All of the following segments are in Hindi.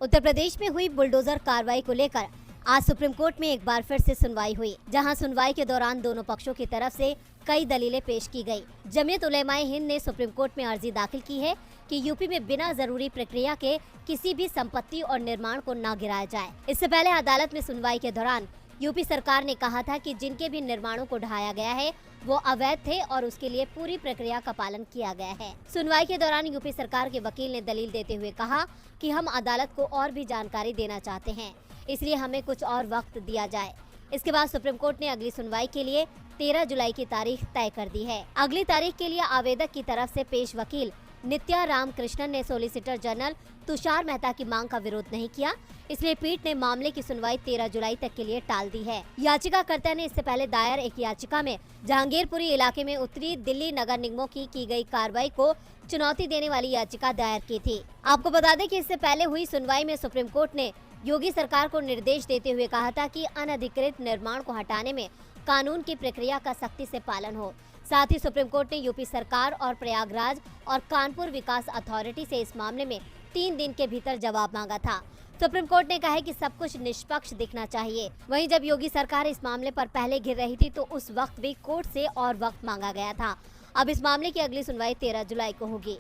उत्तर प्रदेश में हुई बुलडोजर कार्रवाई को लेकर आज सुप्रीम कोर्ट में एक बार फिर से सुनवाई हुई, जहां सुनवाई के दौरान दोनों पक्षों की तरफ से कई दलीलें पेश की गई। जमीयत उलेमाए हिंद ने सुप्रीम कोर्ट में अर्जी दाखिल की है कि यूपी में बिना जरूरी प्रक्रिया के किसी भी संपत्ति और निर्माण को न गिराया जाए। इससे पहले अदालत में सुनवाई के दौरान यूपी सरकार ने कहा था कि जिनके भी निर्माणों को ढहाया गया है वो अवैध थे और उसके लिए पूरी प्रक्रिया का पालन किया गया है। सुनवाई के दौरान यूपी सरकार के वकील ने दलील देते हुए कहा कि हम अदालत को और भी जानकारी देना चाहते हैं, इसलिए हमें कुछ और वक्त दिया जाए। इसके बाद सुप्रीम कोर्ट ने अगली सुनवाई के लिए 13 जुलाई की तारीख तय कर दी है। अगली तारीख के लिए आवेदक की तरफ से पेश वकील नित्या रामकृष्णन ने सॉलिसिटर जनरल तुषार मेहता की मांग का विरोध नहीं किया, इसलिए पीठ ने मामले की सुनवाई 13 जुलाई तक के लिए टाल दी है। याचिकाकर्ता ने इससे पहले दायर एक याचिका में जहांगीरपुरी इलाके में उत्तरी दिल्ली नगर निगमों की गई कार्रवाई को चुनौती देने वाली याचिका दायर की थी। आपको बता दें कि इससे पहले हुई सुनवाई में सुप्रीम कोर्ट ने योगी सरकार को निर्देश देते हुए कहा था कि अनधिकृत निर्माण को हटाने में कानून की प्रक्रिया का सख्ती से पालन हो। साथ ही सुप्रीम कोर्ट ने यूपी सरकार और प्रयागराज और कानपुर विकास अथॉरिटी से इस मामले में 3 दिन के भीतर जवाब मांगा था। सुप्रीम कोर्ट ने कहा है कि सब कुछ निष्पक्ष दिखना चाहिए। वहीं जब योगी सरकार इस मामले पर पहले घिर रही थी तो उस वक्त भी कोर्ट से और वक्त मांगा गया था। अब इस मामले की अगली सुनवाई 13 जुलाई को होगी।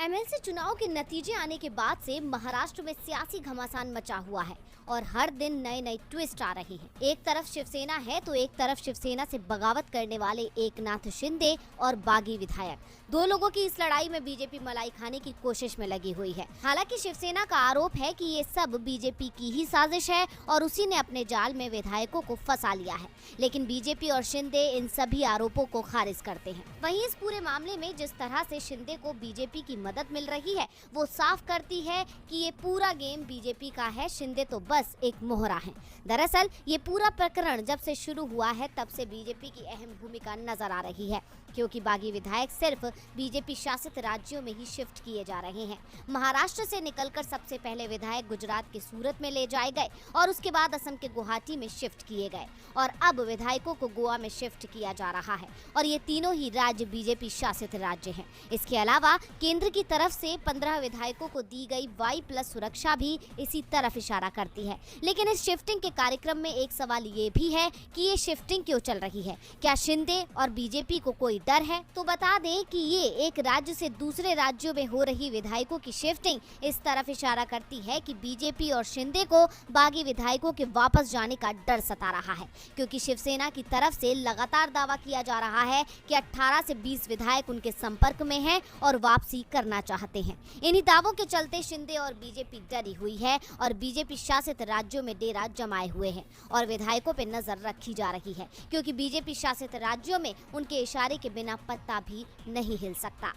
एमएलसी चुनाव के नतीजे आने के बाद से महाराष्ट्र में सियासी घमासान मचा हुआ है और हर दिन नए नए ट्विस्ट आ रहे हैं। एक तरफ शिवसेना है तो एक तरफ शिवसेना से बगावत करने वाले एकनाथ शिंदे और बागी विधायक। दो लोगों की इस लड़ाई में बीजेपी मलाई खाने की कोशिश में लगी हुई है। हालांकि शिवसेना का आरोप है कि ये सब बीजेपी की ही साजिश है और उसी ने अपने जाल में विधायकों को फंसा लिया है, लेकिन बीजेपी और शिंदे इन सभी आरोपों को खारिज करते हैं। वहीं इस पूरे मामले में जिस तरह से शिंदे को बीजेपी की मदद मिल रही है वो साफ करती है कि ये पूरा गेम बीजेपी का है, शिंदे तो बस एक मोहरा है। दरअसल ये पूरा प्रकरण जब से शुरू हुआ है तब से बीजेपी की अहम भूमिका नजर आ रही है, क्योंकि बागी विधायक सिर्फ बीजेपी शासित राज्यों में ही शिफ्ट किए जा रहे हैं। महाराष्ट्र से निकलकर सबसे पहले विधायक गुजरात के सूरत में ले जाए गए और उसके बाद असम के गुवाहाटी में शिफ्ट किए गए और अब विधायकों को गोवा में शिफ्ट किया जा रहा है और ये तीनों ही राज्य बीजेपी शासित राज्य हैं। इसके अलावा केंद्र की तरफ से 15 विधायकों को दी गई Y+ सुरक्षा भी इसी तरफ इशारा करती है। लेकिन इस शिफ्टिंग के कार्यक्रम में एक सवाल ये भी है कि ये शिफ्टिंग क्यों चल रही है? क्या शिंदे और बीजेपी को कोई डर है? तो बता दें कि ये एक राज्य से दूसरे राज्यों में हो रही विधायकों की शिफ्टिंग इस तरफ इशारा करती है कि बीजेपी और शिंदे को बागी विधायकों के वापस जाने का डर सता रहा है, क्योंकि शिवसेना की तरफ से लगातार दावा किया जा रहा है कि 18 से 20 विधायक उनके संपर्क में हैं और वापसी करना चाहते हैं। इन्हीं दावों के चलते शिंदे और बीजेपी डरी हुई है और बीजेपी शासित राज्यों में डेरा जमाए हुए हैं और विधायकों पे नजर रखी जा रही है, क्योंकि बीजेपी शासित राज्यों में उनके इशारे के बिना पत्ता भी नहीं हिल सकता।